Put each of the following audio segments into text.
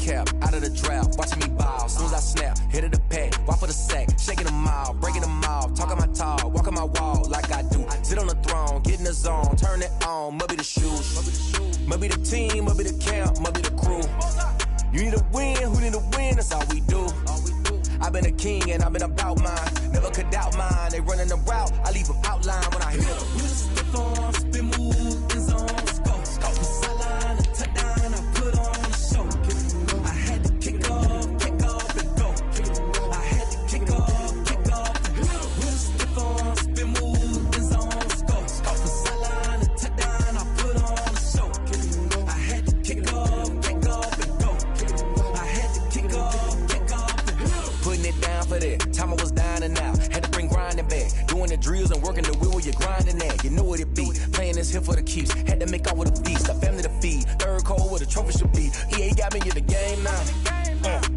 cap, out of the draft, watching me ball. Soon as I snap, hit of the pack, walk for the sack, shaking them all, breaking them off, talking my talk, walking my wall like I do. Sit on the throne, get in the zone, turn it on, must be the shoes, must be the team, must be the camp, must be the crew. You need a win, who need a win, that's all we do. I've been a king and I've been about mine, never could doubt mine. They running the route, I leave them outline when I hit them. You just step on, spin move, in zone, go. From sideline to touchdown, I put on a show. I had to kick off and go. I had to kick off and go. You just step on, spin move, in zone, go. From sideline to touchdown, I put on a show. I had to kick off and go. I had to kick off and go. Putting it down for that, time I was down and out. Had to bring grinding back, doing the drills and working the wheel where you're grinding at. You know what it be, playing this here for the keeps. Had to make out with a feast, a family to feed. Third cold where the trophy should be. EA got me in the game now.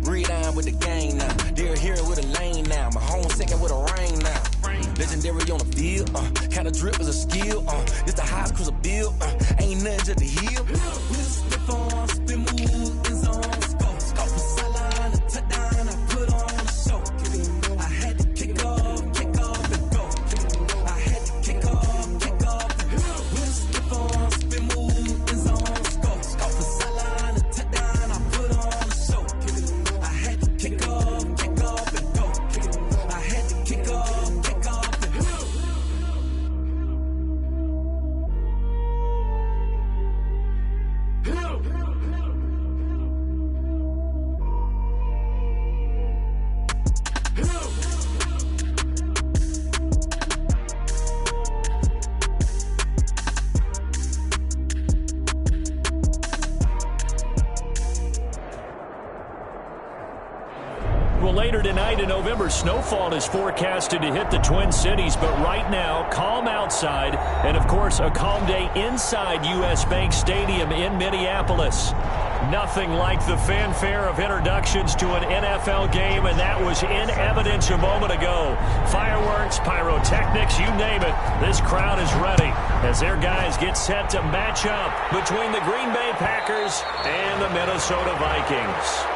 Read on with the game now. They're here with a lane now. My home second with a rain now. Legendary on the field, kind of drip is a skill. It's the highest cruiser bill, ain't nothing just the heel. We'll step on, spin move, in zone, go. From sideline to touchdown, I put on a show. I had to kick off and go. I had to kick off and go. We'll step on, spin move, in zone, go. From sideline to touchdown, I put on a show. I had to kick off and go. I had to kick off and go. Well, later tonight in November, snowfall is forecasted to hit the Twin Cities, but right now, calm outside, and of course, a calm day inside U.S. Bank Stadium in Minneapolis. Nothing like the fanfare of introductions to an NFL game, and that was in evidence a moment ago. Fireworks, pyrotechnics, you name it, this crowd is ready as their guys get set to match up between the Green Bay Packers and the Minnesota Vikings.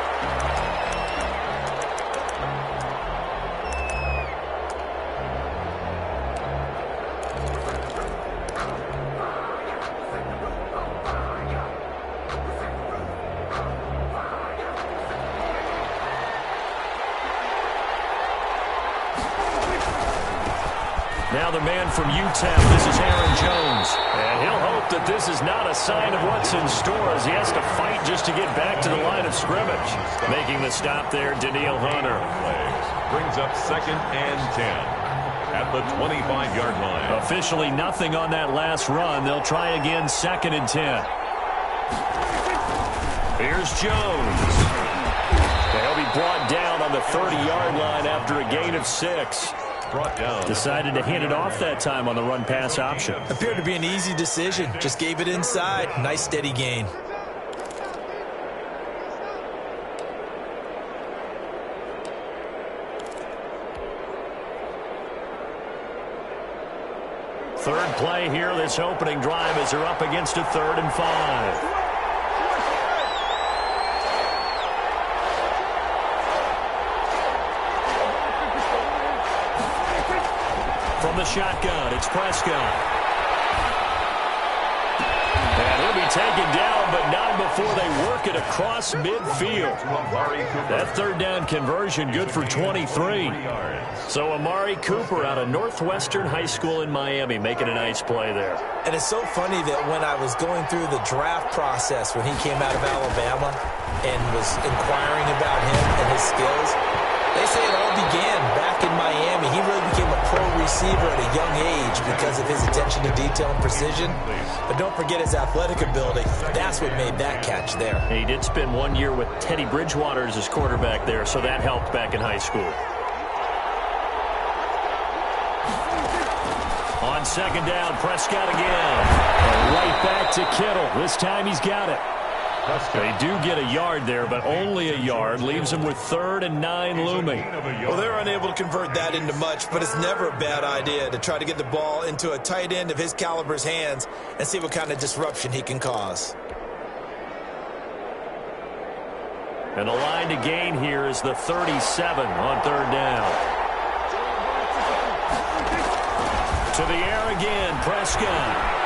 Now the man from UTEP, this is Aaron Jones. And he'll hope that this is not a sign of what's in store as he has to fight just to get back to the line of scrimmage. Making the stop there, Daniil Hunter. Brings up 2nd and 10 at the 25-yard line. Officially nothing on that last run. They'll try again 2nd and 10. Here's Jones. He'll be brought down on the 30-yard line after a gain of 6. Brought down. Decided to hand it off that time on the run-pass option. Appeared to be an easy decision. Just gave it inside. Nice steady gain. Third play here, this opening drive as they're up against a 3rd and 5. From the shotgun, it's Prescott. And he'll be taken down, but not before they work it across midfield. That 3rd down conversion good for 23. So Amari Cooper out of Northwestern High School in Miami making a nice play there. And it's so funny that when I was going through the draft process when he came out of Alabama and was inquiring about him and his skills, they say it all began back in Miami. He really became a pro receiver at a young age because of his attention to detail and precision. But don't forget his athletic ability. That's what made that catch there. He did spend 1 year with Teddy Bridgewater as his quarterback there, so that helped back in high school. On 2nd down, Prescott again. And right back to Kittle. This time he's got it. They do get a yard there, but only a yard. Leaves them with 3rd and 9 looming. Well, they're unable to convert that into much, but it's never a bad idea to try to get the ball into a tight end of his caliber's hands and see what kind of disruption he can cause. And the line to gain here is the 37 on third down. To the air again, Prescott.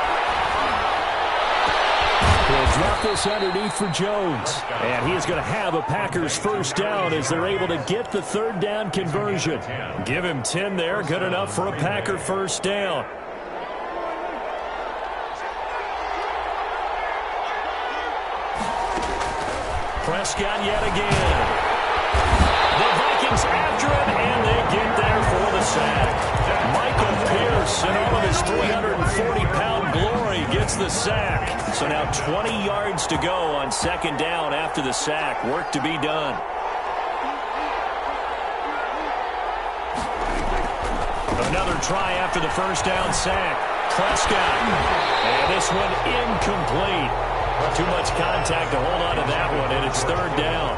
He'll drop this underneath for Jones. And he is going to have a Packers first down as they're able to get the third down conversion. Give him 10 there, good enough for a Packer first down. Prescott yet again. The Vikings after him, and they get there for the sack. Michael Pierce, in all of his 340-pound glory, gets the sack. So now 20 yards to go on second down after the sack. Work to be done. Another try after the first down sack. Prescott. And this one incomplete. Too much contact to hold on to that one, and it's third down.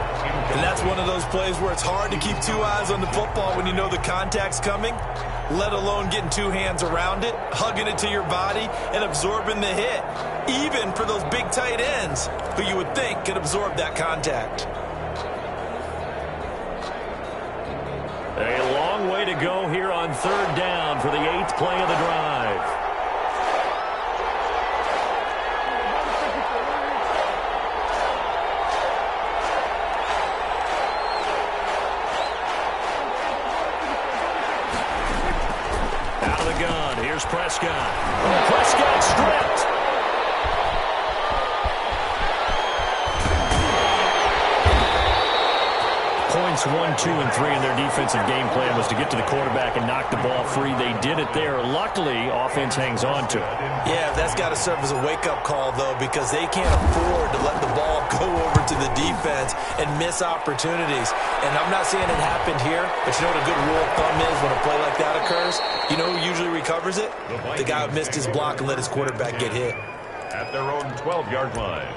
And that's one of those plays where it's hard to keep two eyes on the football when you know the contact's coming, let alone getting two hands around it, hugging it to your body, and absorbing the hit, even for those big tight ends who you would think could absorb that contact. A long way to go here on third down for the 8th play of the drive. Here's Prescott. Prescott stripped. Points 1, 2, and 3 in their defensive game plan was to get to the quarterback and knock the ball free. They did it there. Luckily, offense hangs on to it. Yeah, that's got to serve as a wake-up call, though, because they can't afford to let the ball go over to the defense and miss opportunities. And I'm not saying it happened here, but you know what a good rule of thumb is when a play like that occurs? You know who usually recovers it? The guy who missed his block and let his quarterback get hit. At their own 12-yard line.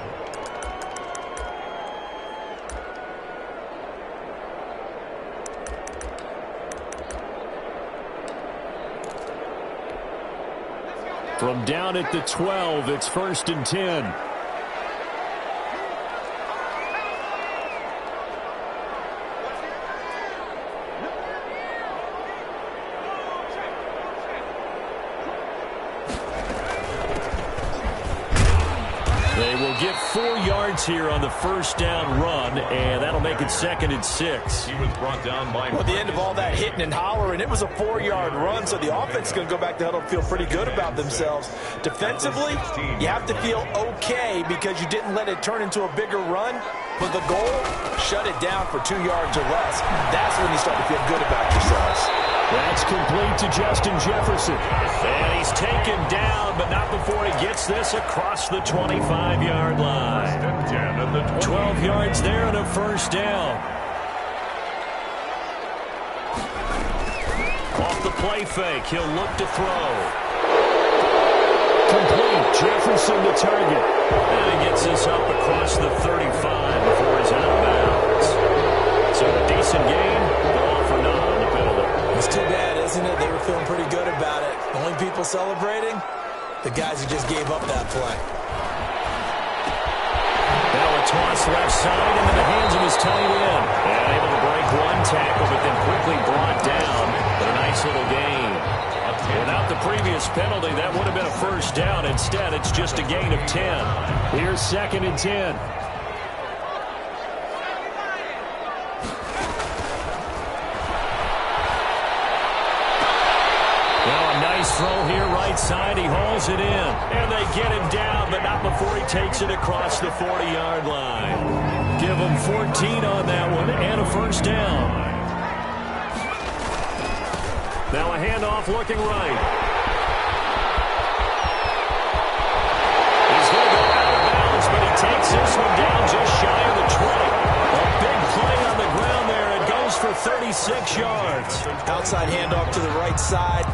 From down at the 12, it's 1st and 10. They will get 4 yards here on the first down run, and that'll make it 2nd and 6. He was brought down by... Well, at the end of all that hitting and hollering, it was a 4-yard run, so the offense is going to go back to huddle and feel pretty good about themselves. Defensively, you have to feel okay because you didn't let it turn into a bigger run, but the goal, shut it down for 2 yards or less. That's when you start to feel good about yourselves. That's complete to Justin Jefferson. And he's taken down, but not before he gets this across the 25-yard line. 12 yards there and a first down. Off the play fake, he'll look to throw. Complete, Jefferson the target. And he gets this up across the 35 before he's out of bounds. So a decent game, but all for naught on the penalty. It's too bad, isn't it? They were feeling pretty good about it. The only people celebrating, the guys who just gave up that play. Now a toss left side into the hands of his tight end. And able to break one tackle, but then quickly brought down. But a nice little gain. Without the previous penalty, that would have been a first down. Instead, it's just a gain of 10. Here's 2nd and 10. Throw here right side. He hauls it in. And they get him down, but not before he takes it across the 40-yard line. Give him 14 on that one and a first down. Now a handoff looking right. He's going to go out of bounds, but he takes this one down just shy of the 20. A big play on the ground there. It goes for 36 yards. Outside handoff to the right side.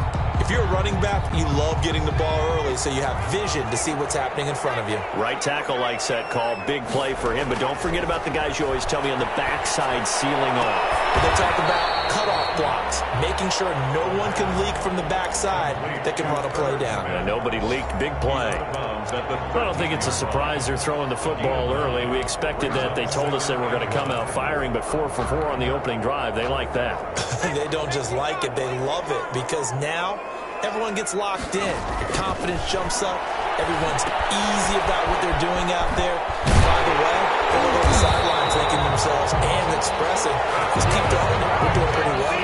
If you're a running back, you love getting the ball early so you have vision to see what's happening in front of you. Right tackle likes that call. Big play for him. But don't forget about the guys you always tell me on the backside sealing off. But they talk about cutoff blocks, making sure no one can leak from the backside that can run a play down. And nobody leaked. Big play. I don't think it's a surprise they're throwing the football early. We expected that. They told us they were going to come out firing, but 4 for 4 on the opening drive. They like that. They don't just like it, they love it, because now everyone gets locked in. Your confidence jumps up. Everyone's easy about what they're doing out there. And by the way, they look on the sideline thinking themselves and expressing, just keep throwing it. We're doing pretty well.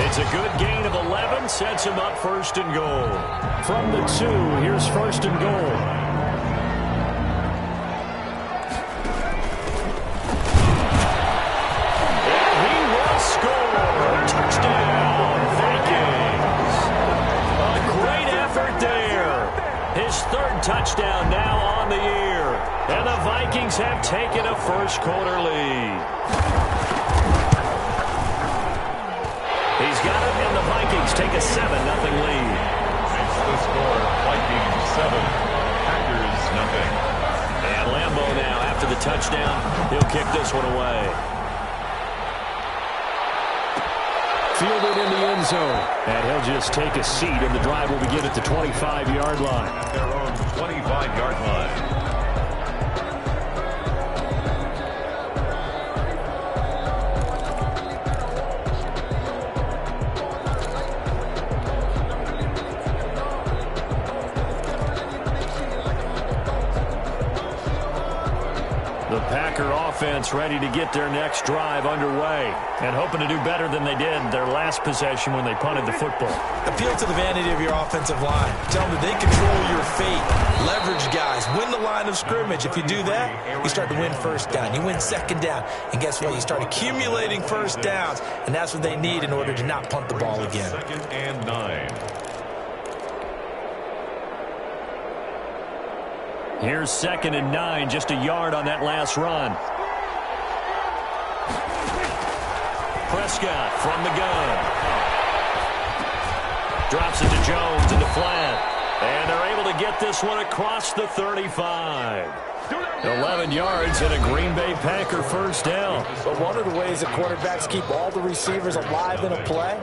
It's a good gain of 11. Sets him up first and goal. From the 2, here's first and goal. Touchdown, Vikings. A great effort there. His 3rd touchdown now on the year. And the Vikings have taken a first-quarter lead. He's got it, and the Vikings take a 7-0 lead. It's the score, Vikings 7, Packers nothing. And Lambeau now, after the touchdown, he'll kick this one away. Fielded in the end zone. And he'll just take a seat, and the drive will begin at the 25-yard line. At their own 25-yard line. The Packer offense ready to get their next drive underway and hoping to do better than they did their last possession when they punted the football. Appeal to the vanity of your offensive line. Tell them that they control your fate. Leverage guys. Win the line of scrimmage. If you do that, you start to win first down. You win second down. And guess what? You start accumulating first downs. And that's what they need in order to not punt the ball again. 2nd and 9. Here's 2nd and 9, just a yard on that last run. Prescott from the gun. Drops it to Jones into flat. And they're able to get this one across the 35. 11 yards and a Green Bay Packer first down. But one of the ways that quarterbacks keep all the receivers alive in a play,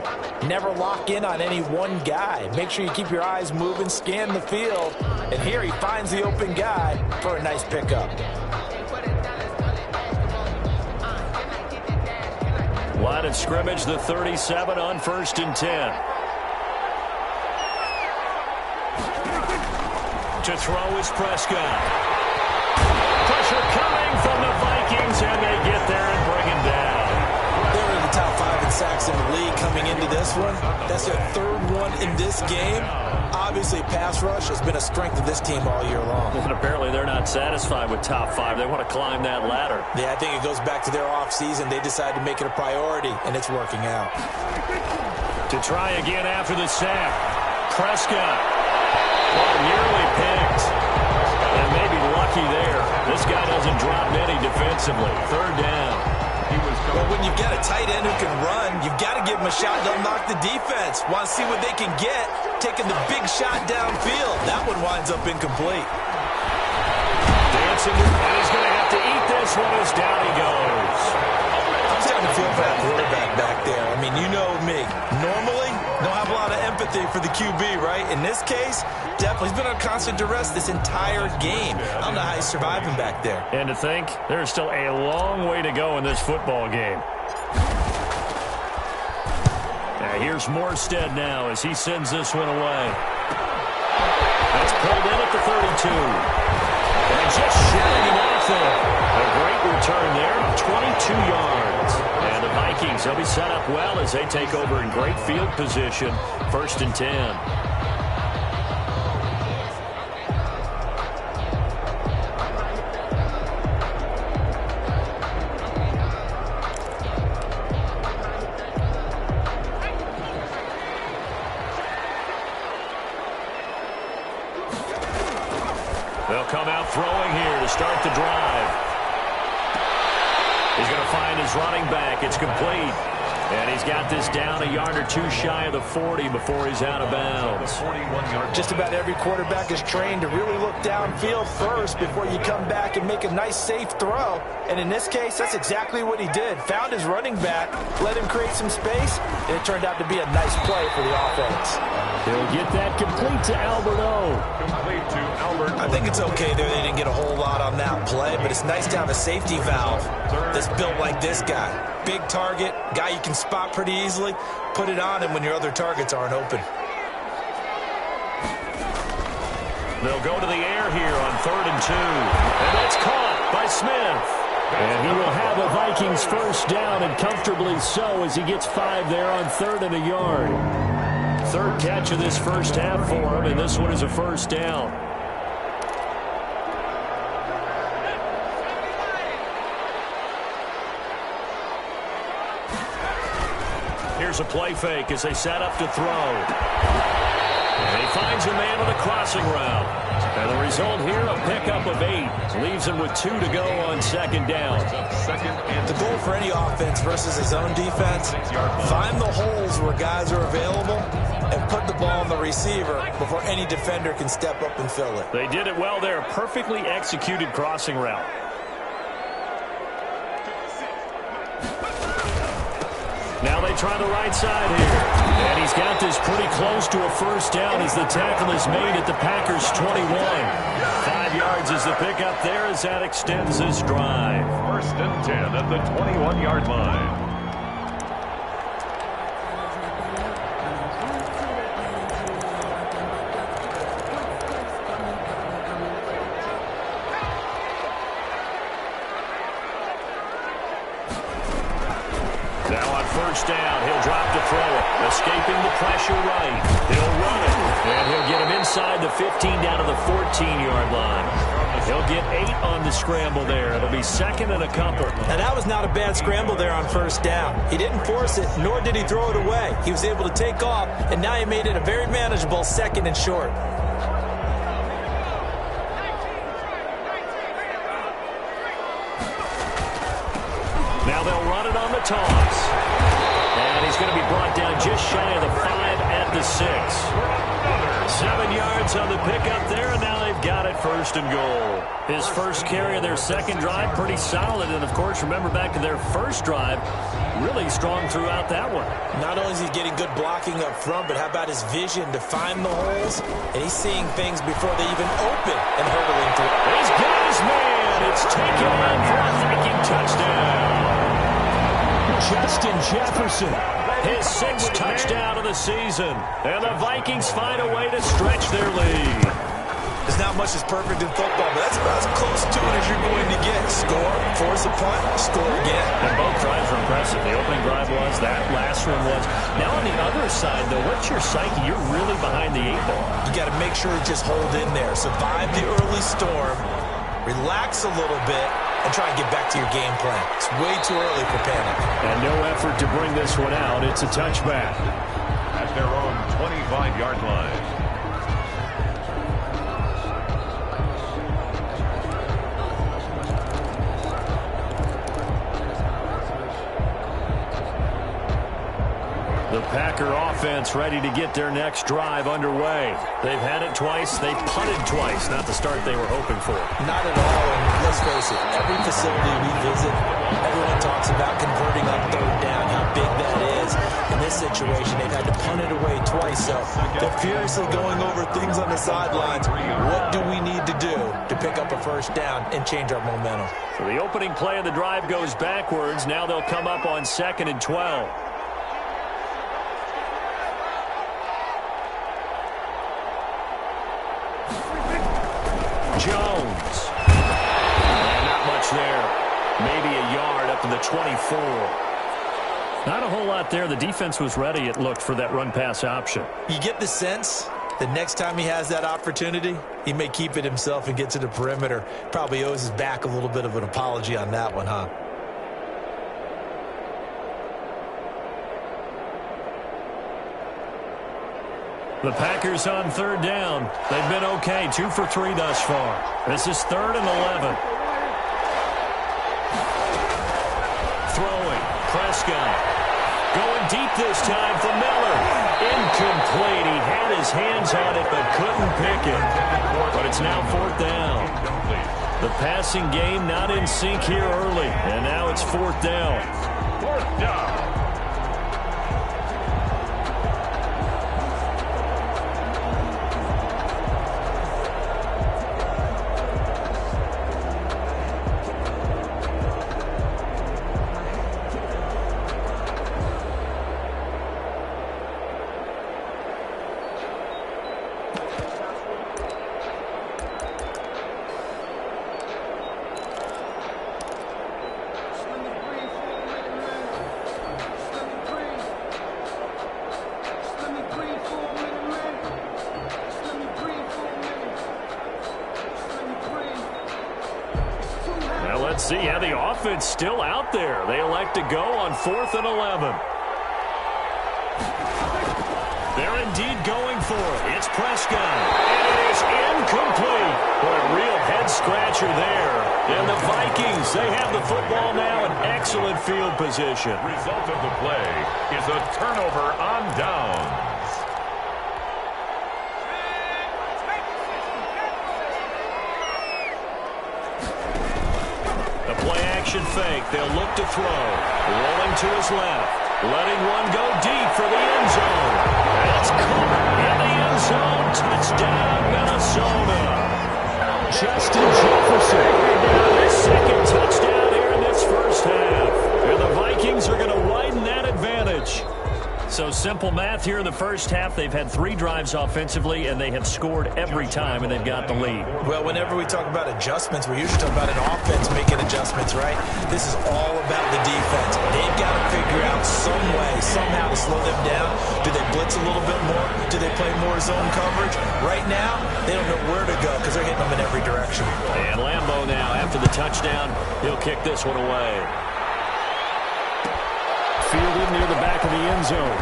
never lock in on any one guy. Make sure you keep your eyes moving, scan the field. And here he finds the open guy for a nice pickup. Line of scrimmage, the 37 on 1st and 10. To throw is Prescott. Pressure coming from the Vikings, and they get there and bring him down. They're in the top 5 in sacks in the league coming into this one. That's their 3rd one in this game. Obviously, pass rush has been a strength of this team all year long. And apparently they're not satisfied with top 5. They want to climb that ladder. Yeah, I think it goes back to their offseason. They decided to make it a priority, and it's working out. To try again after the sack. Prescott. Oh, nearly picked. And maybe lucky there. This guy doesn't drop many defensively. 3rd down. Well, when you've got a tight end who can run, you've got to give him a shot to unlock the defense. Want to see what they can get, taking the big shot downfield. That one winds up incomplete. Dancing, and he's going to have to eat this one as down he goes. I'm starting to feel for that quarterback back there. I mean, you know me. Normally, don't have a lot of empathy for the QB, right? In this case, definitely. He's been under constant duress this entire game. I don't know how he's surviving back there. And to think, there's still a long way to go in this football game. Here's Morstead now as he sends this one away. That's pulled in at the 32. And just shutting him off there. A great return there, 22 yards. And the Vikings, they'll be set up well as they take over in great field position. 1st and 10. They'll come out throwing here to start the drive. He's going to find his running back. It's complete. And he's got this down a yard or two shy of the 40 before he's out of bounds. Just about every quarterback is trained to really look downfield first before you come back and make a nice, safe throw. And in this case, that's exactly what he did. Found his running back, let him create some space, and it turned out to be a nice play for the offense. He'll get that complete to Alberto. Complete to Albert. I think it's okay there. They didn't get a whole lot on that play, but it's nice to have a safety valve that's built like this guy. Big target, guy you can spot pretty easily. Put it on him when your other targets aren't open. They'll go to the air here on 3rd and 2. And that's caught by Smith. And he will have a Vikings first down, and comfortably so, as he gets 5 there on 3rd and a yard. 3rd catch of this first half for him, and this one is a first down. Here's a play fake as they set up to throw. And he finds a man on the crossing route. And the result here, a pickup of 8. Leaves him with 2 to go on 2nd down. The goal for any offense versus his own defense, find the holes where guys are available and put the ball on the receiver before any defender can step up and fill it. They did it well there. Perfectly executed crossing route. Now they try the right side here. And he's got this pretty close to a first down as the tackle is made at the Packers' 21. 5 yards is the pickup there as that extends this drive. 1st and 10 at the 21-yard line. Now on first down, he'll drop to throw it. Escaping the pressure right. He'll run it. And he'll get him inside the 15 down to the 14-yard line. He'll get 8 on the scramble there. It'll be 2nd and a couple. Now that was not a bad scramble there on first down. He didn't force it, nor did he throw it away. He was able to take off, and now he made it a very manageable 2nd and short. Now they'll run it on the toss. And he's going to be brought down just shy of the 5 at the 6. 7 yards on the pickup there, and now they've got it 1st and goal. His first carry of their 2nd drive, pretty solid. And, of course, remember back to their first drive, really strong throughout that one. Not only is he getting good blocking up front, but how about his vision to find the holes? And he's seeing things before they even open and hurdling through. He's got his man. It's taken in for a Viking touchdown. Justin Jefferson. His 6th touchdown of the season. And the Vikings find a way to stretch their lead. There's not much that's perfect in football, but that's about as close to it as you're going to get. Score, force a punt, score again. And both drives were impressive. The opening drive was, that last one was. Now on the other side, though, what's your psyche? You're really behind the 8 ball. You got to make sure to just hold in there. Survive the early storm, relax a little bit, and try and get back to your game plan. It's way too early for panic. And no effort to bring this one out. It's a touchback. At their own 25-yard line. The Packer offense ready to get their next drive underway. They've had it twice. They punted twice. Not the start they were hoping for. Not at all. And let's face it, every facility we visit, everyone talks about converting on 3rd down, how big that is. In this situation, they've had to punt it away twice. So they're furiously going over things on the sidelines. What do we need to do to pick up a first down and change our momentum? So the opening play of the drive goes backwards. Now they'll come up on 2nd and 12. Jones. And not much there. Maybe a yard up to the 24. Not a whole lot there. The defense was ready, it looked, for that run-pass option. You get the sense that next time he has that opportunity, he may keep it himself and get to the perimeter. Probably owes his back a little bit of an apology on that one, huh? The Packers on 3rd down. They've been okay. 2 for 3 thus far. This is 3rd and 11. Throwing. Prescott. Going deep this time for Miller. Incomplete. He had his hands on it but couldn't pick it. But it's now 4th down. The passing game not in sync here early. And now it's 4th down. 4th down. Let's see how the offense still out there. They elect to go on 4th and 11. They're indeed going for it. It's Prescott. And it is incomplete. What a real head-scratcher there. And the Vikings, they have the football now in excellent field position. Result of the play is a turnover on downs. Action fake. They'll look to throw. Rolling to his left. Letting one go deep for the end zone. It's caught in the end zone. Touchdown, Minnesota. Justin Jefferson. His second touchdown here in this first half. And the Vikings are going to widen that advantage. So simple math here in the first half. They've had 3 drives offensively, and they have scored every time, and they've got the lead. Well, whenever we talk about adjustments, we usually talk about an offense making adjustments, right? This is all about the defense. They've got to figure out some way, somehow to slow them down. Do they blitz a little bit more? Do they play more zone coverage? Right now, they don't know where to go because they're hitting them in every direction. And Lambeau now, after the touchdown, he'll kick this one away. Fielded near the back of the end zone.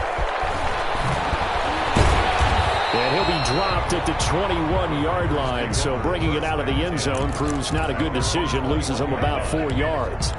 And he'll be dropped at the 21-yard line. So bringing it out of the end zone proves not a good decision. Loses him about 4 yards.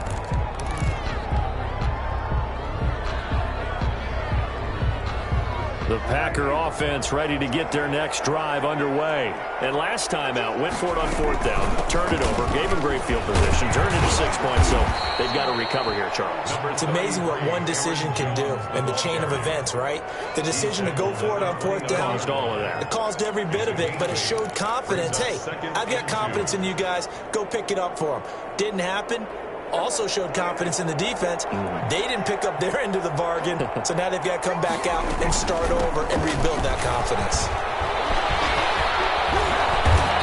The Packer offense ready to get their next drive underway. And last time out, went for it on 4th down, turned it over, gave him great field position, turned into 6 points, so they've got to recover here, Charles. It's amazing what one decision can do in the chain of events, right? The decision to go for it on 4th down. Caused all of that. It caused every bit of it, but it showed confidence. Hey, I've got confidence in you guys. Go pick it up for them. Didn't happen. Also showed confidence in the defense. They didn't pick up their end of the bargain, so now they've got to come back out and start over and rebuild that confidence.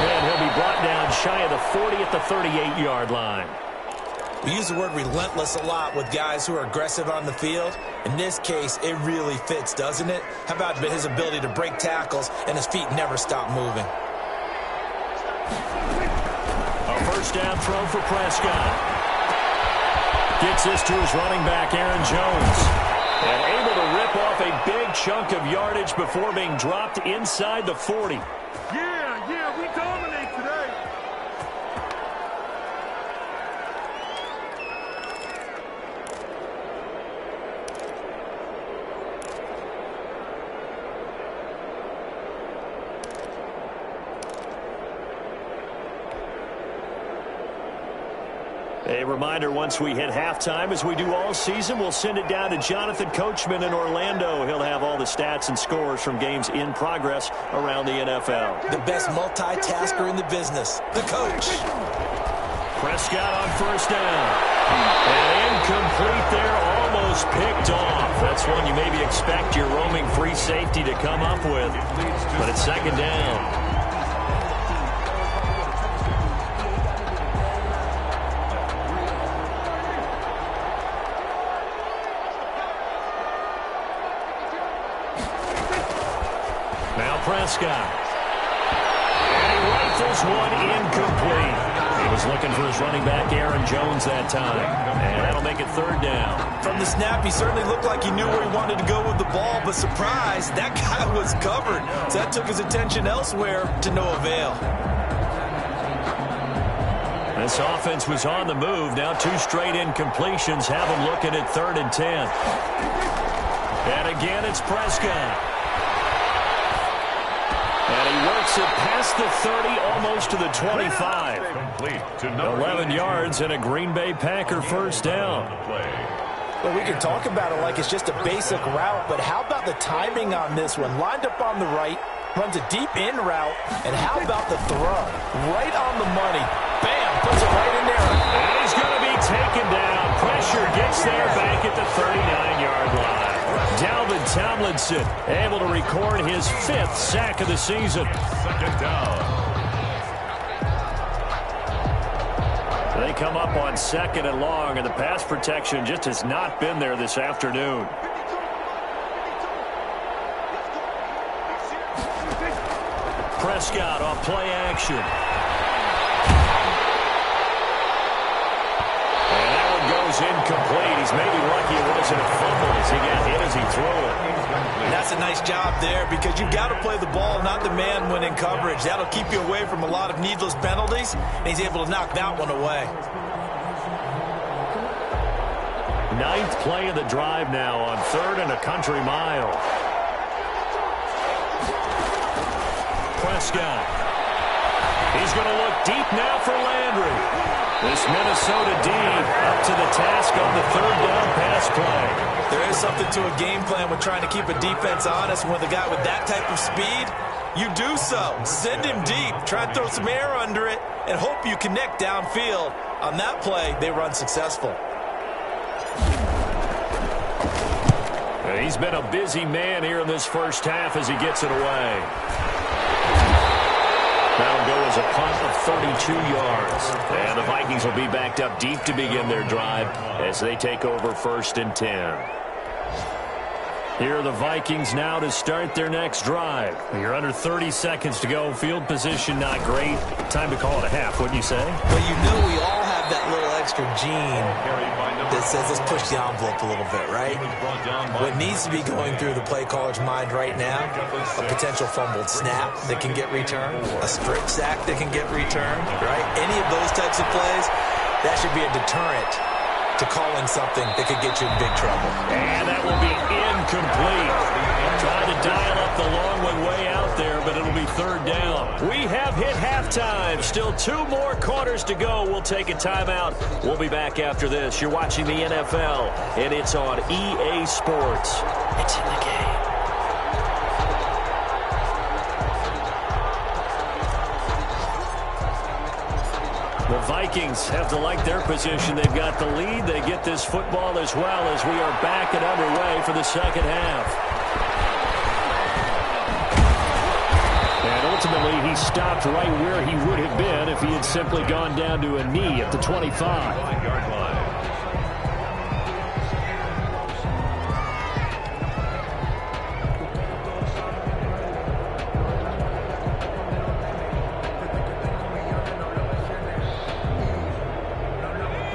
And he'll be brought down shy of the 40 at the 38-yard line. We use the word relentless a lot with guys who are aggressive on the field. In this case, it really fits, doesn't it? How about his ability to break tackles and his feet never stop moving? A first down throw for Prescott. Gets this to his running back, Aaron Jones. And able to rip off a big chunk of yardage before being dropped inside the 40. Yeah, we dominate today. A reminder, once we hit halftime, as we do all season, we'll send it down to Jonathan Coachman in Orlando. He'll have all the stats and scores from games in progress around the NFL. The best multitasker in the business, the coach. Prescott on first down. And incomplete there, almost picked off. That's one you maybe expect your roaming free safety to come up with. But it's second down. Prescott. And he rifles one incomplete. He was looking for his running back, Aaron Jones, that time. And that'll make it third down. From the snap, he certainly looked like he knew where he wanted to go with the ball, but surprise, that guy was covered. So that took his attention elsewhere to no avail. This offense was on the move. Now 2 straight incompletions have them looking at 3rd and 10. And again, it's Prescott. And he works it past the 30, almost to the 25. Complete to 11 yards and a Green Bay Packer first down. Well, we can talk about it like it's just a basic route, but how about the timing on this one? Lined up on the right, runs a deep in route, and how about the throw? Right on the money. Bam! Puts it right in there. And he's going to be taken down. Pressure gets there back at the 39-yard line. Dalvin Tomlinson able to record his 5th sack of the season. Second down. They come up on 2nd and long, and the pass protection just has not been there this afternoon. Prescott on play action. And that one goes incomplete. He's maybe lucky it wasn't a fumble as he got hit as he threw it. And that's a nice job there because you've got to play the ball, not the man when in coverage. That'll keep you away from a lot of needless penalties, and he's able to knock that one away. 9th play of the drive now on 3rd and a country mile. Prescott. He's going to look deep now for Landry. This Minnesota D up to the task on the 3rd down pass play. There is something to a game plan with trying to keep a defense honest. With a guy with that type of speed, you do so. Send him deep. Try and throw some air under it and hope you connect downfield. On that play, they run successful. He's been a busy man here in this first half as he gets it away. That'll go as a punt of 32 yards. And the Vikings will be backed up deep to begin their drive as they take over 1st and 10. Here are the Vikings now to start their next drive. You're under 30 seconds to go. Field position not great. Time to call it a half, wouldn't you say? Well, you know we all have that little extra gene that says let's push the envelope a little bit, right? What needs to be going through the play caller's mind right now, a potential fumbled snap that can get returned, a strip sack that can get returned, right? Any of those types of plays, that should be a deterrent to calling something that could get you in big trouble. And that will be incomplete. Trying to dial up the long one way out there, but it'll be 3rd down. We have hit halftime. Still 2 more quarters to go. We'll take a timeout. We'll be back after this. You're watching the NFL, and it's on EA Sports. It's in the game. The Vikings have to like their position. They've got the lead. They get this football as well as we are back and underway for the second half. And ultimately, he stopped right where he would have been if he had simply gone down to a knee at the 25-yard line.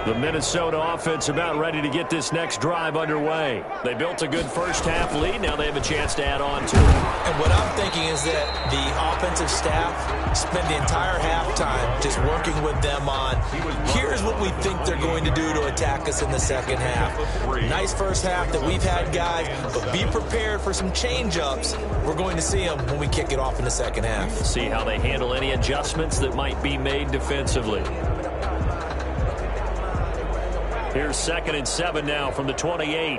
The Minnesota offense about ready to get this next drive underway. They built a good first half lead. Now they have a chance to add on to it. And what I'm thinking is that the offensive staff spend the entire halftime just working with them on, here's what we think they're going to do to attack us in the second half. Nice first half that we've had, guys, but be prepared for some change-ups. We're going to see them when we kick it off in the second half. See how they handle any adjustments that might be made defensively. Here's 2nd and 7 now from the 28.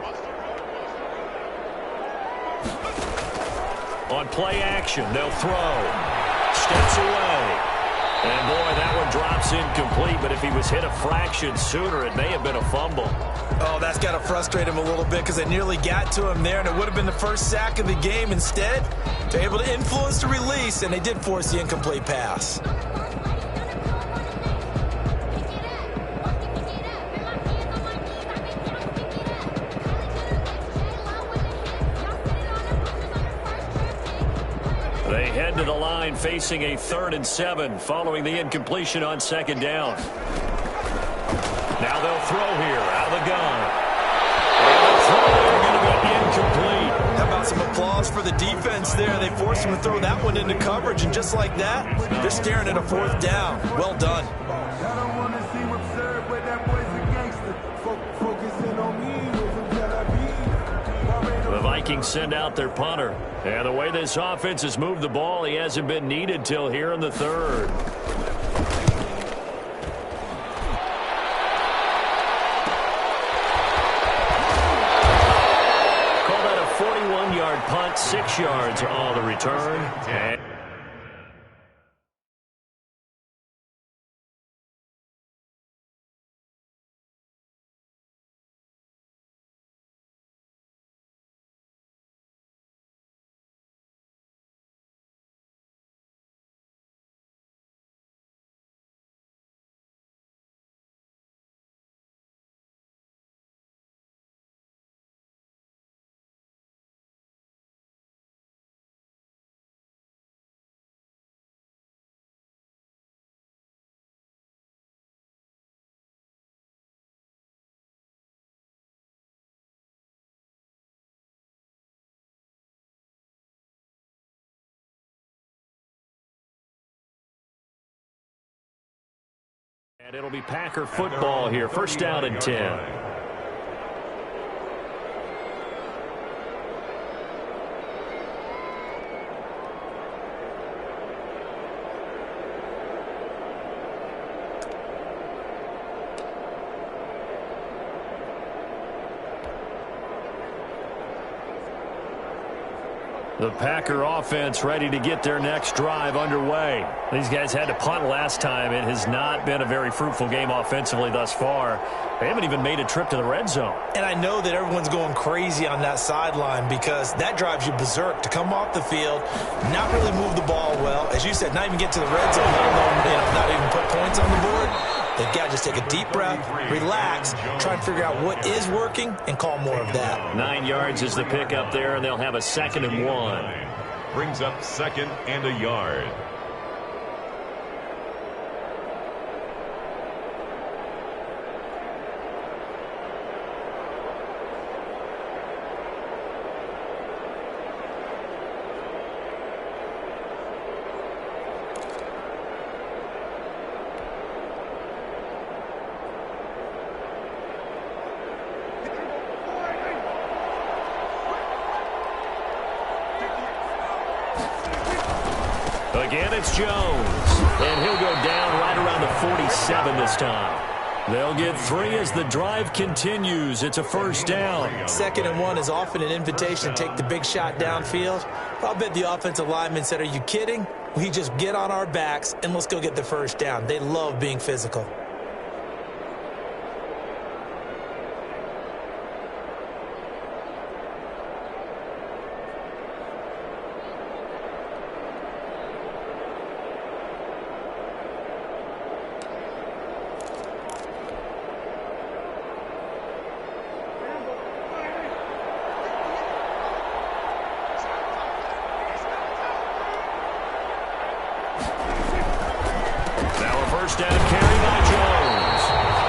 On play action, they'll throw. Steps away. And boy, that one drops incomplete, but if he was hit a fraction sooner, it may have been a fumble. Oh, that's got to frustrate him a little bit because they nearly got to him there, and it would have been the first sack of the game. Instead, they're able to influence the release, and they did force the incomplete pass. They head to the line facing a 3rd and 7 following the incompletion on 2nd down. Now they'll throw here out of the gun. And the throw going to be incomplete. How about some applause for the defense there? They forced him to throw that one into coverage, and just like that, they're staring at a 4th down. Well done. The Vikings send out their punter. And the way this offense has moved the ball, he hasn't been needed till here in the third. Call that a 41-yard punt, 6 yards on the return. And it'll be Packer football here. First down and 10. The Packer offense ready to get their next drive underway. These guys had to punt last time. It has not been a very fruitful game offensively thus far. They haven't even made a trip to the red zone. And I know that everyone's going crazy on that sideline because that drives you berserk to come off the field, not really move the ball well. As you said, not even get to the red zone, let alone, not even put points on the board. They've got to just take a deep breath, relax, try and figure out what is working, and call more of that. 9 yards is the pickup there, and they'll have a 2nd and 1. Brings up 2nd and a yard. Again, it's Jones. And he'll go down right around the 47 this time. They'll get 3 as the drive continues. It's a first down. 2nd and 1 is often an invitation to take the big shot downfield. I'll bet the offensive lineman said, "Are you kidding? We just get on our backs and let's go get the first down." They love being physical. First down carry by Jones.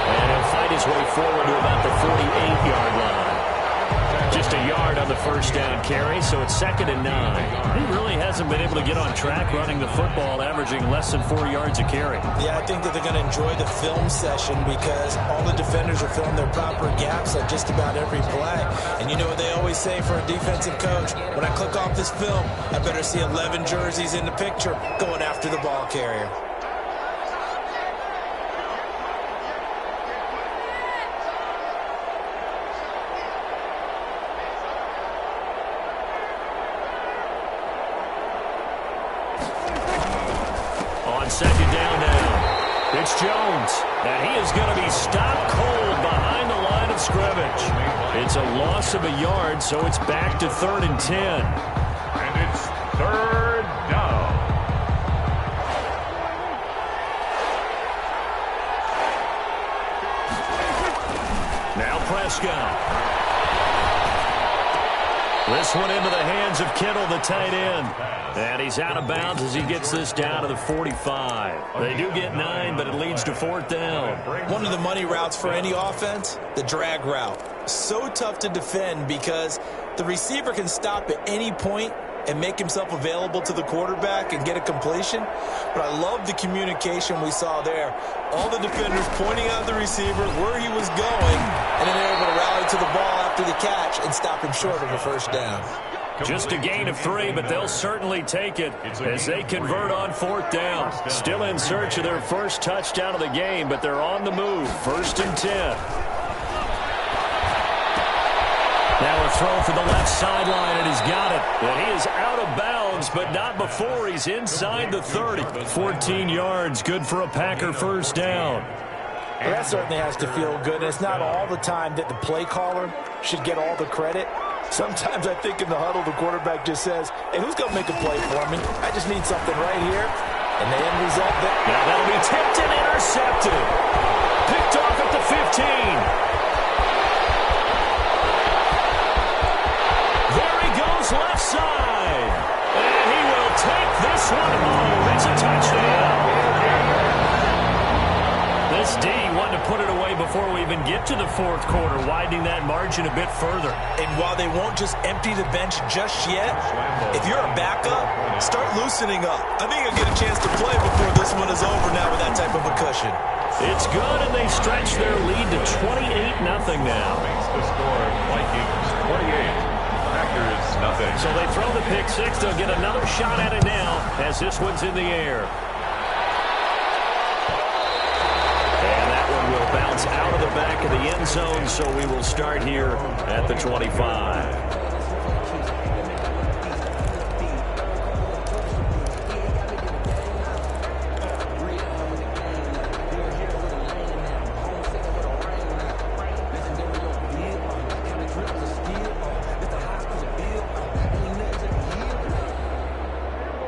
And he'll fight his way forward to about the 48-yard line. Just a yard on the first down carry, so it's 2nd and 9. He really hasn't been able to get on track running the football, averaging less than 4 yards a carry. Yeah, I think that they're going to enjoy the film session because all the defenders are filling their proper gaps on just about every play. And you know what they always say for a defensive coach? When I click off this film, I better see 11 jerseys in the picture going after the ball carrier. On 2nd down now, it's Jones, and he is going to be stopped cold behind the line of scrimmage. It's a loss of a yard, so it's back to 3rd and 10. And it's 3rd down. Now Prescott. This one into the hands of Kittle, the tight end. And he's out of bounds as he gets this down to the 45. They do get 9, but it leads to 4th down. One of the money routes for any offense, the drag route. So tough to defend because the receiver can stop at any point and make himself available to the quarterback and get a completion. But I love the communication we saw there. All the defenders pointing out the receiver where he was going, and then they're able to rally to the ball after the catch and stop him short of a first down. Just a gain of 3, but they'll certainly take it as they convert on 4th down. Still in search of their first touchdown of the game, but they're on the move. 1st and 10. Now a throw for the left sideline, and he's got it. And he is out of bounds, but not before he's inside the 30. 14 yards, good for a Packer first down. Well, that certainly has to feel good. And it's not all the time that the play caller should get all the credit. Sometimes I think in the huddle, the quarterback just says, hey, who's going to make a play for me? I just need something right here. And the end result, now that'll be tipped and intercepted. Picked off at the 15. There he goes left side. And he will take this one home. It's a touchdown. This D wanted to put it away before we even get to the 4th quarter, widening that margin a bit further. And while they won't just empty the bench just yet, if you're a backup, start loosening up. I think you'll get a chance to play before this one is over now with that type of a cushion. It's good, and they stretch their lead to 28-0 now. Makes the score Vikings 28. Packers nothing. So they throw the pick 6. They'll get another shot at it now as this one's in the air. Will bounce out of the back of the end zone, so we will start here at the 25.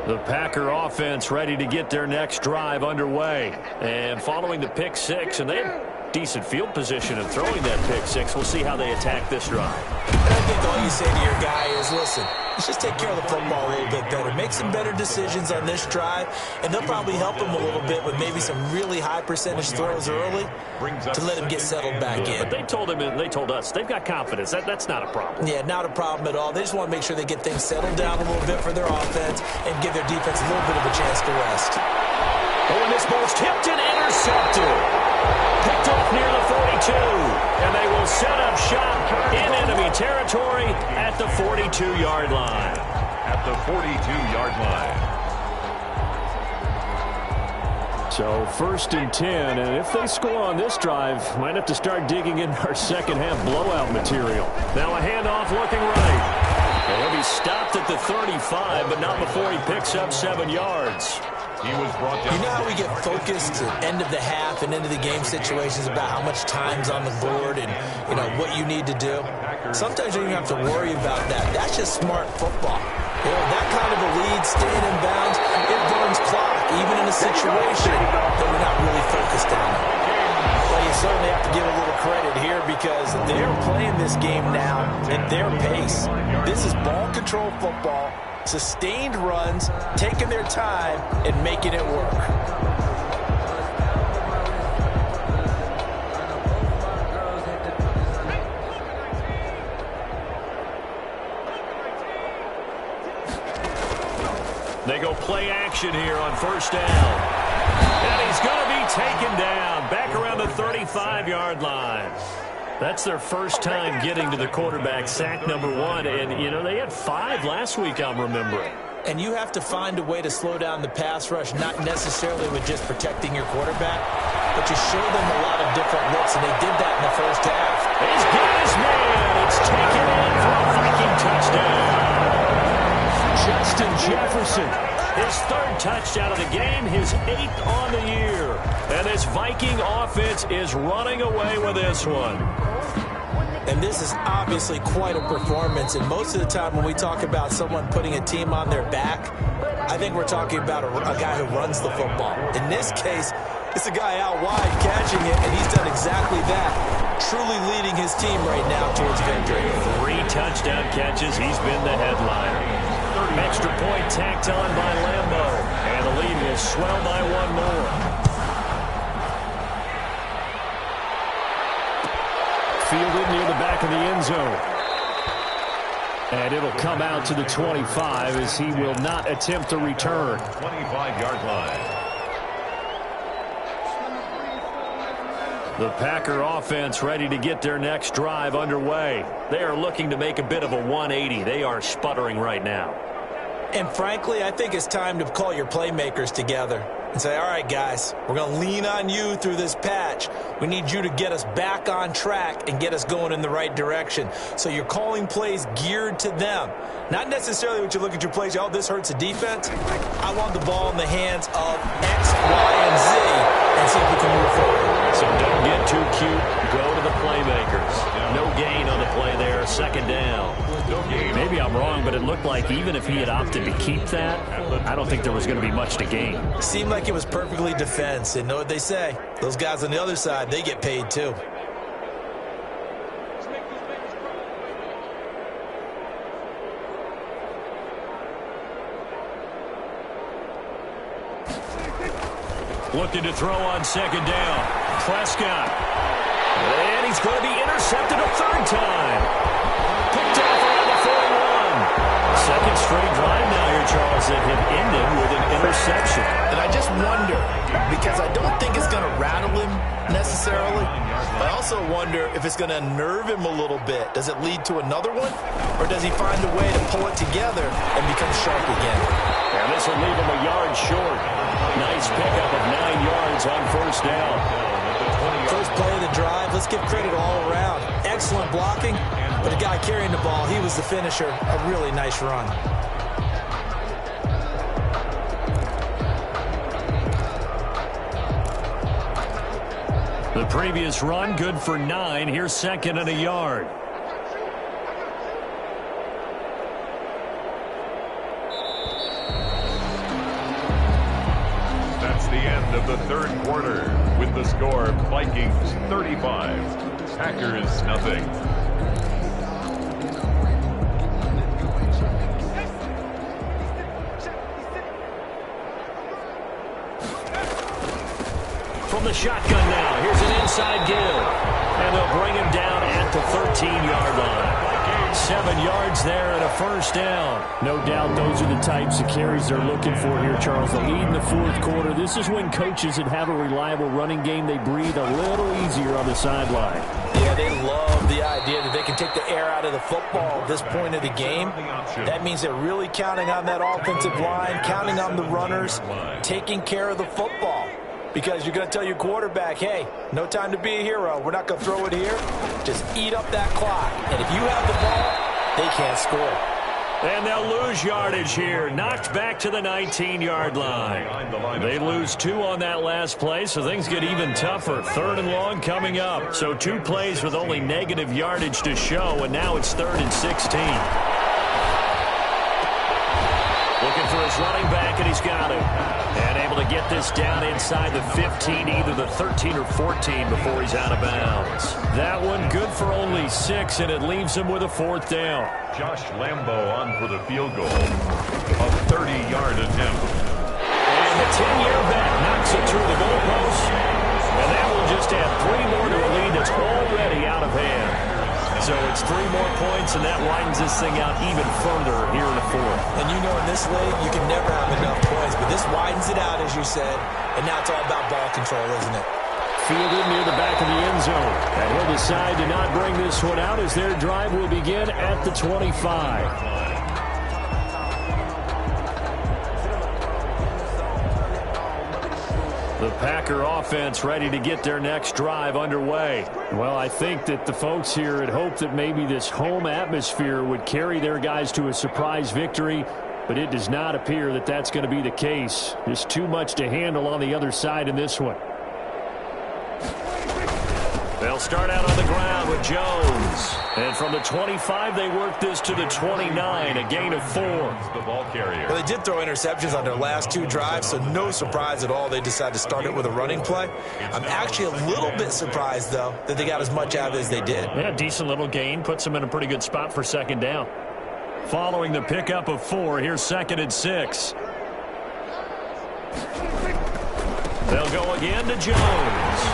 The Packer offense ready to get their next drive underway. And following the pick 6, and they have decent field position of throwing that pick 6. We'll see how they attack this drive. And I think all you say to your guy is, listen, let's just take care of the football a little bit better. Make some better decisions on this drive, and they'll probably help him a little bit with maybe some really high percentage throws early to let him get settled back in. But they told us they've got confidence. That's not a problem. Yeah, not a problem at all. They just want to make sure they get things settled down a little bit for their offense and give their defense a little bit of a chance to rest. Oh, and this ball's tipped and intercepted. Picked off near the 42, and they will set up shop in enemy territory at the 42-yard line. At the 42-yard line. So 1st and 10, and if they score on this drive, might have to start digging in our second-half blowout material. Now a handoff looking right. And he'll be stopped at the 35, but not before he picks up 7 yards. He was brought down. You know how we get focused at end of the half and into the game situations about how much time's on the board and, you know, what you need to do? Sometimes you don't even have to worry about that. That's just smart football. You know, that kind of a lead, staying in bounds, it burns clock, even in a situation that we're not really focused on. Well, you certainly have to give a little credit here because they're playing this game now at their pace. This is ball control football, sustained runs, taking their time, and making it work. They go play action here on 1st down. And he's going to be taken down back around the 35-yard line. That's their first time getting to the quarterback, sack number 1. And, you know, they had 5 last week, I'm remembering. And you have to find a way to slow down the pass rush, not necessarily with just protecting your quarterback, but you show them a lot of different looks, and they did that in the first half. He's got his man. It's taken in for a Viking touchdown. Justin Jefferson, his 3rd touchdown of the game, his 8th on the year. And this Viking offense is running away with this one. And this is obviously quite a performance. And most of the time when we talk about someone putting a team on their back, I think we're talking about a guy who runs the football. In this case, it's a guy out wide catching it, and he's done exactly that, truly leading his team right now towards victory. 3 touchdown catches. He's been the headliner. Extra point tacked on by Lambo. And the lead will swell by 1 more. Fielded near the back of the end zone. And it'll come out to the 25 as he will not attempt to return. 25-yard line. The Packer offense ready to get their next drive underway. They are looking to make a bit of a 180. They are sputtering right now. And frankly, I think it's time to call your playmakers together and say, all right, guys, we're going to lean on you through this patch. We need you to get us back on track and get us going in the right direction. So you're calling plays geared to them. Not necessarily when you look at your plays, oh, this hurts the defense. I want the ball in the hands of X, Y, and Z and see if we can move forward. So don't get too cute. Go to the playmakers. No gain on the play there. Second down. Maybe I'm wrong, but it looked like even if he had opted to keep that, I don't think there was going to be much to gain. Seemed like it was perfectly defense. And know what they say? Those guys on the other side, they get paid too. Looking to throw on second down. Prescott. And he's going to be intercepted a third time. Picked off around the 41. Second straight drive now here, Charles, that have ended with an interception. And I just wonder, because I don't think it's going to rattle him necessarily, but I also wonder if it's going to unnerve him a little bit. Does it lead to another one? Or does he find a way to pull it together and become sharp again? And this will leave him a yard short. Nice pickup of 9 yards on first down. First play of the drive, let's give credit all around. Excellent blocking, but the guy carrying the ball, he was the finisher. A really nice run. The previous run, good for 9. Here's second and a yard. That's the end of the third quarter with the score Vikings 35, Packers nothing. From the shotgun now, here's an inside give. And they'll bring him down at the 13-yard line. 7 yards there and a first down. No doubt those are the types of carries they're looking for here, Charles. The lead in the fourth quarter. This is when coaches that have a reliable running game, they breathe a little easier on the sideline. Yeah, they love the idea that they can take the air out of the football at this point of the game. That means they're really counting on that offensive line, counting on the runners, taking care of the football. Because you're going to tell your quarterback, hey, no time to be a hero. We're not going to throw it here. Just eat up that clock. And if you have the ball, they can't score. And they'll lose yardage here. Knocked back to the 19-yard line. They lose 2 on that last play, so things get even tougher. Third and long coming up. So 2 plays with only negative yardage to show, and now it's 3rd and 16. Looking for his running back, and he's got it. And able to get this down inside the 15, either the 13 or 14 before he's out of bounds. That one good for only 6, and it leaves him with a 4th down. Josh Lambo on for the field goal. A 30-yard attempt. And the 10-year back knocks it through the goalpost. And that will just add 3 more to a lead that's already out of hand. So it's 3 more points, and that widens this thing out even further here in the fourth. And you know in this league, you can never have enough points, but this widens it out, as you said, and now it's all about ball control, isn't it? Fielded near the back of the end zone. And he'll decide to not bring this one out as their drive will begin at the 25. The Packer offense ready to get their next drive underway. Well, I think that the folks here had hoped that maybe this home atmosphere would carry their guys to a surprise victory, but it does not appear that that's going to be the case. There's too much to handle on the other side in this one. They'll start out on the ground with Jones. And from the 25, they work this to the 29, a gain of 4. The ball carrier. Well, they did throw interceptions on their last 2 drives, so no surprise at all they decided to start it with a running play. I'm actually a little bit surprised, though, that they got as much out of it as they did. Yeah, decent little gain. Puts them in a pretty good spot for second down. Following the pickup of 4, here's 2nd and 6. They'll go again to Jones.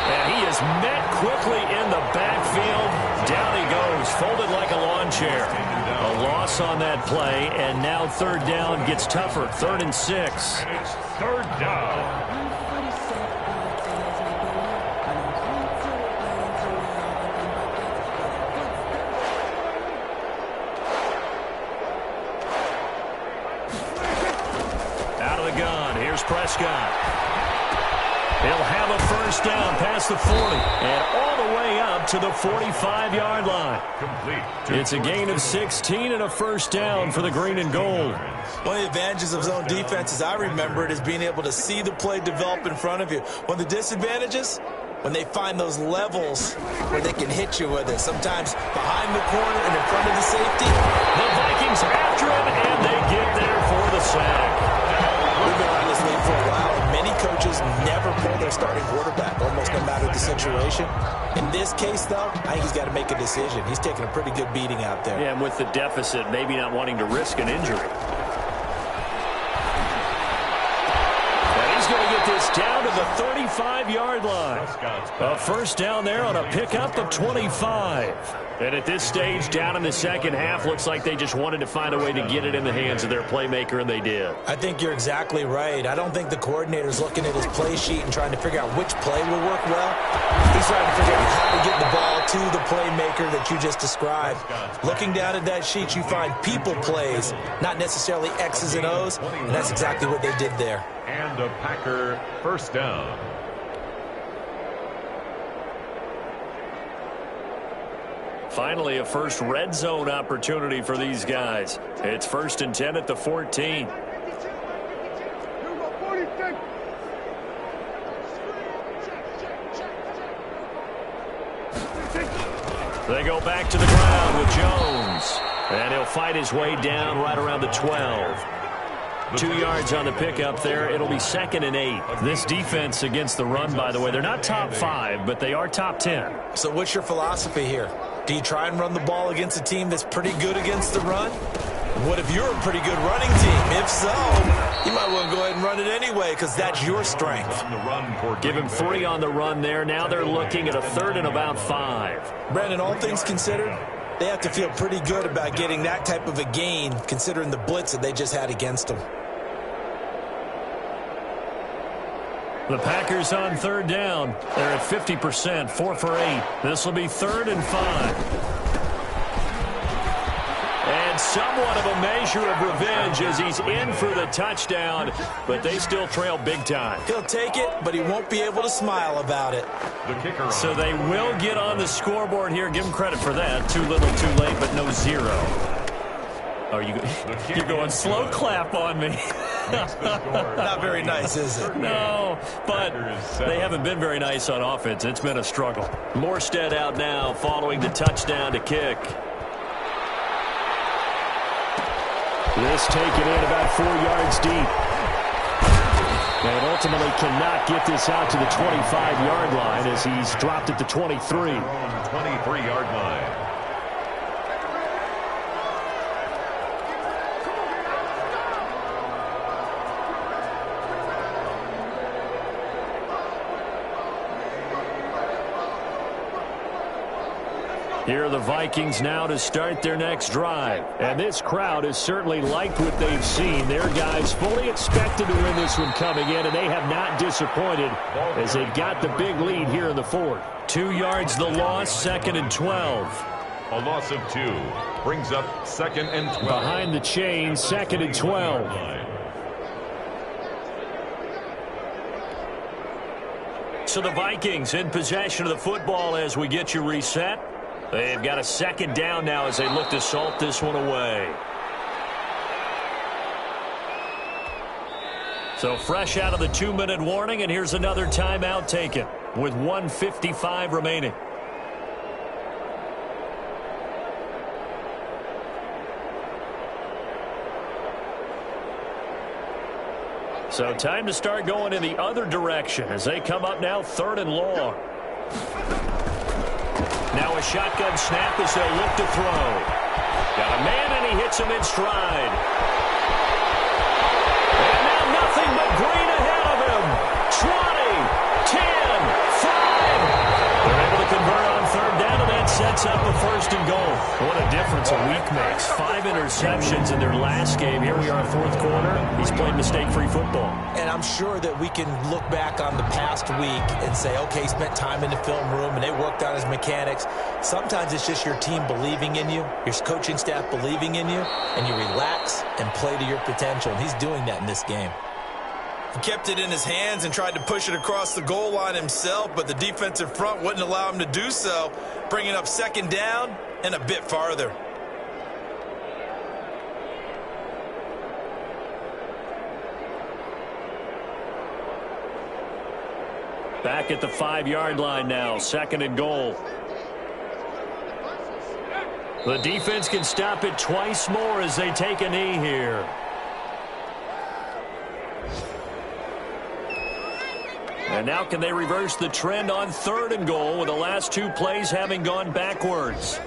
And he is met quickly in the backfield. Down he goes, folded like a lawn chair. A loss on that play, and now third down gets tougher. 3rd and 6. And it's third down. Out of the gun, here's Prescott. He'll have a first down past the 40 and all the way up to the 45-yard line. Complete. It's a gain of 16 and a first down for the green and gold. One of the advantages of zone defense, as I remember it, is being able to see the play develop in front of you. One of the disadvantages, when they find those levels where they can hit you with it, sometimes behind the corner and in front of the safety. The Vikings after him, and they get there for the sack. We've been around this league for a while, and many coaches never pull their starting quarterback, almost no matter the situation. In this case, though, I think he's got to make a decision. He's taking a pretty good beating out there. Yeah, and with the deficit, maybe not wanting to risk an injury. And he's going to get this down to the 35-yard line. A first down there on a pickup of 25. And at this stage, down in the second half, looks like they just wanted to find a way to get it in the hands of their playmaker, and they did. I think you're exactly right. I don't think the coordinator's looking at his play sheet and trying to figure out which play will work well. He's trying to figure out how to get the ball to the playmaker that you just described. Looking down at that sheet, you find people plays, not necessarily X's and O's, and that's exactly what they did there. And a Packer first down. Finally, a first red zone opportunity for these guys. It's 1st and 10 at the 14. They go back to the ground with Jones. And he'll fight his way down right around the 12. 2 yards on the pickup there. It'll be 2nd and 8. This defense against the run, by the way, they're not top 5, but they are top 10. So what's your philosophy here? Do you try and run the ball against a team that's pretty good against the run? What if you're a pretty good running team? If so, you might want to go ahead and run it anyway because that's your strength. Give him 3 on the run there. Now they're looking at a 3rd and about 5. Brandon, all things considered, they have to feel pretty good about getting that type of a gain considering the blitz that they just had against them. The Packers on 3rd down. They're at 50%, 4 for 8. This will be 3rd and 5. And somewhat of a measure of revenge as he's in for the touchdown, but they still trail big time. He'll take it, but he won't be able to smile about it. The kicker. So they will get on the scoreboard here. Give him credit for that. Too little, too late, but no 0. Oh, you're going slow clap on me. Not very nice, is it? No, but they haven't been very nice on offense. It's been a struggle. Morstead out now following the touchdown to kick. This taken in about 4 yards deep. And ultimately cannot get this out to the 25-yard line as he's dropped at the 23. 23-yard line. Here are the Vikings now to start their next drive. And this crowd has certainly liked what they've seen. Their guys fully expected to win this one coming in, and they have not disappointed as they've got the big lead here in the 4th. 2 yards the loss, 2nd and 12. A loss of 2 brings up 2nd and 12. Behind the chain, 2nd and 12. So the Vikings in possession of the football as we get you reset. They've got a 2nd down now as they look to salt this one away. So fresh out of the 2-minute warning, and here's another timeout taken with 1:55 remaining. So time to start going in the other direction as they come up now 3rd and long. Now a shotgun snap as they'll look to throw. Got a man, and he hits him in stride. And now nothing but green ahead of him. 20, 10, 5. mix. 5 interceptions in their last game. Here we are, fourth quarter. He's played mistake-free football. And I'm sure that we can look back on the past week and say, okay, he spent time in the film room and they worked on his mechanics. Sometimes it's just your team believing in you, your coaching staff believing in you, and you relax and play to your potential. And he's doing that in this game. He kept it in his hands and tried to push it across the goal line himself, but the defensive front wouldn't allow him to do so, bringing up second down and a bit farther. Back at the 5-yard line now, second and goal. The defense can stop it twice more as they take a knee here. And now can they reverse the trend on third and goal with the last 2 plays having gone backwards?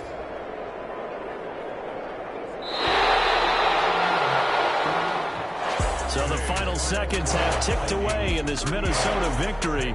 So the final seconds have ticked away in this Minnesota victory.